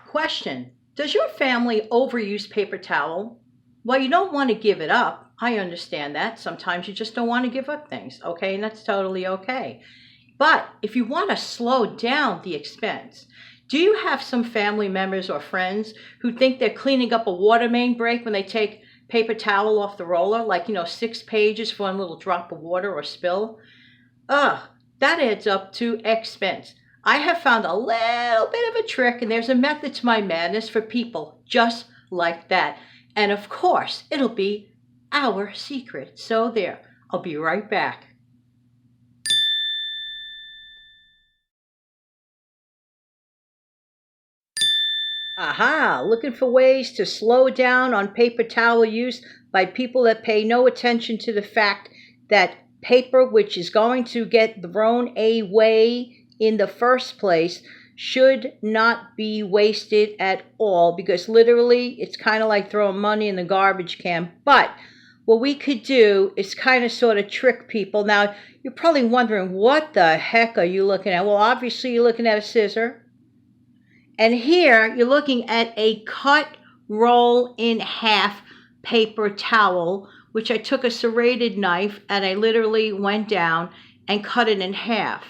Question: does your family overuse paper towel? Well, you don't want to give it up. I understand that. Sometimes you just don't want to give up things, okay? And that's totally okay. But if you want to slow down the expense, do you have some family members or friends who think they're cleaning up a water main break when they take paper towel off the roller, like, 6 pages for one little drop of water or spill? Ugh, that adds up to expense. I have found a little bit of a trick, and there's a method to my madness for people just like that. And of course, it'll be our secret. So there, I'll be right back. Aha, looking for ways to slow down on paper towel use by people that pay no attention to the fact that paper, which is going to get thrown away in the first place, should not be wasted at all, because literally it's kind of like throwing money in the garbage can. But what we could do is kind of sort of trick people. Now, you're probably wondering, what the heck are you looking at? Well, obviously you're looking at a scissor. And here you're looking at a cut roll in half paper towel, which I took a serrated knife and I literally went down and cut it in half.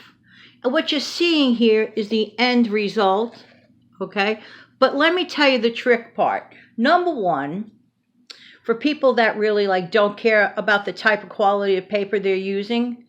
And what you're seeing here is the end result, okay? But let me tell you the trick part. Number one, for people that really don't care about the type of quality of paper they're using,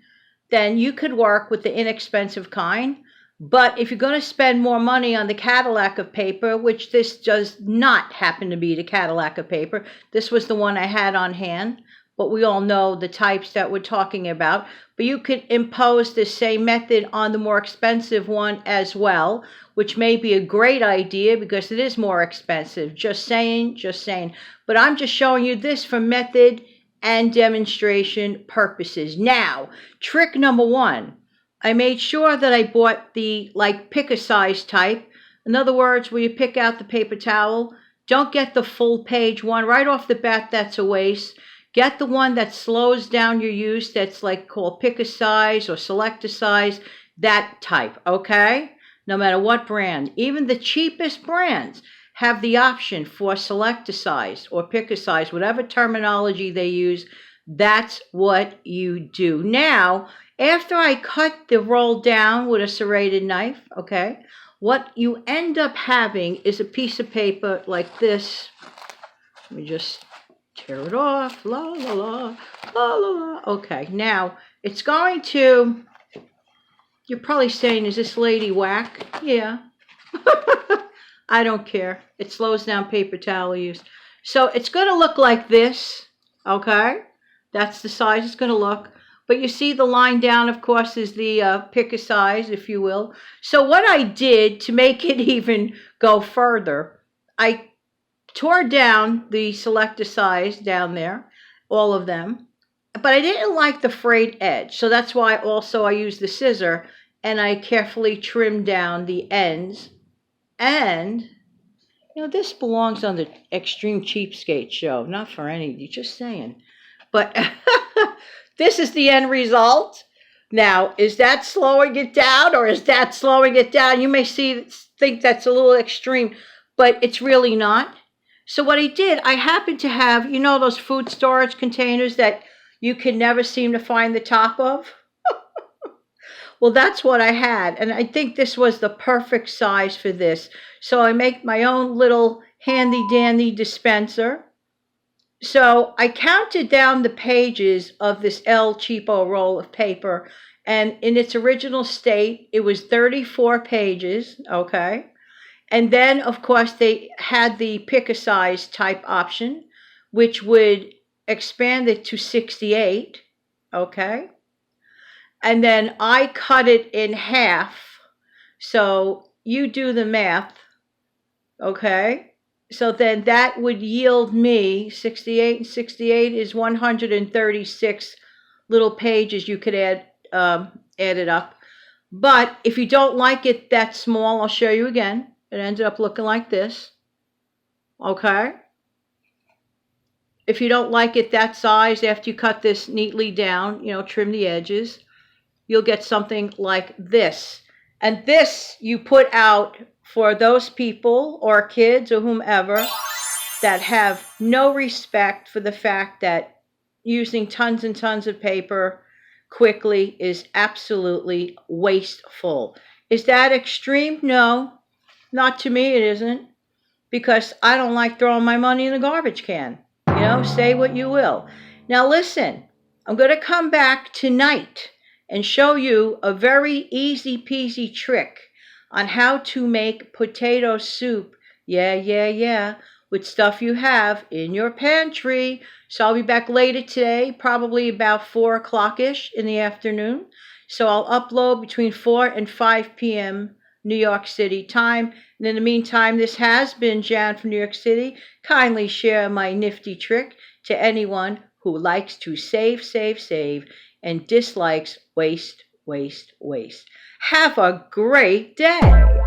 then you could work with the inexpensive kind. But if you're going to spend more money on the Cadillac of paper, which this does not happen to be the Cadillac of paper, this was the one I had on hand, but we all know the types that we're talking about. But you could impose the same method on the more expensive one as well, which may be a great idea because it is more expensive. Just saying, just saying. But I'm just showing you this for method and demonstration purposes. Now, trick number one. I made sure that I bought the pick a size type. In other words, where you pick out the paper towel, don't get the full page one. Right off the bat, that's a waste. Get the one that slows down your use, that's called pick a size or select a size, that type, okay? No matter what brand. Even the cheapest brands have the option for select a size or pick a size, whatever terminology they use. That's what you do. Now, after I cut the roll down with a serrated knife, okay, what you end up having is a piece of paper like this. Let me just tear it off. La, la, la, la, la, la. Okay, now it's going to, you're probably saying, is this lady whack? Yeah. I don't care. It slows down paper towel use. So it's going to look like this, okay? That's the size it's going to look. But you see the line down, of course, is the pick a size, if you will. So what I did to make it even go further, I tore down the select a size down there, all of them. But I didn't like the frayed edge. So that's why also I used the scissor and I carefully trimmed down the ends. And, this belongs on the Extreme Cheapskate show, not for any of you, just saying. But this is the end result. Now, is that slowing it down or is that slowing it down? You may think that's a little extreme, but it's really not. So what I did, I happened to have, those food storage containers that you can never seem to find the top of? Well, that's what I had. And I think this was the perfect size for this. So I make my own little handy-dandy dispenser. So I counted down the pages of this El Cheapo roll of paper, and in its original state, it was 34 pages, okay? And then, of course, they had the pick a size type option, which would expand it to 68, okay? And then I cut it in half, so you do the math, okay? So then that would yield me 68, and 68 is 136 little pages you could add it up. But if you don't like it that small, I'll show you again. It ended up looking like this. Okay? If you don't like it that size, after you cut this neatly down, trim the edges, you'll get something like this. And this you put out for those people or kids or whomever that have no respect for the fact that using tons and tons of paper quickly is absolutely wasteful. Is that extreme? No, not to me it isn't, because I don't like throwing my money in the garbage can. Say what you will. Now listen, I'm going to come back tonight and show you a very easy peasy trick on how to make potato soup. Yeah, with stuff you have in your pantry. So I'll be back later today, probably about 4 o'clock-ish in the afternoon. So I'll upload between 4 and 5 p.m. New York City time. And in the meantime, this has been Jan from New York City. Kindly share my nifty trick to anyone who likes to save, and dislikes waste. Have a great day.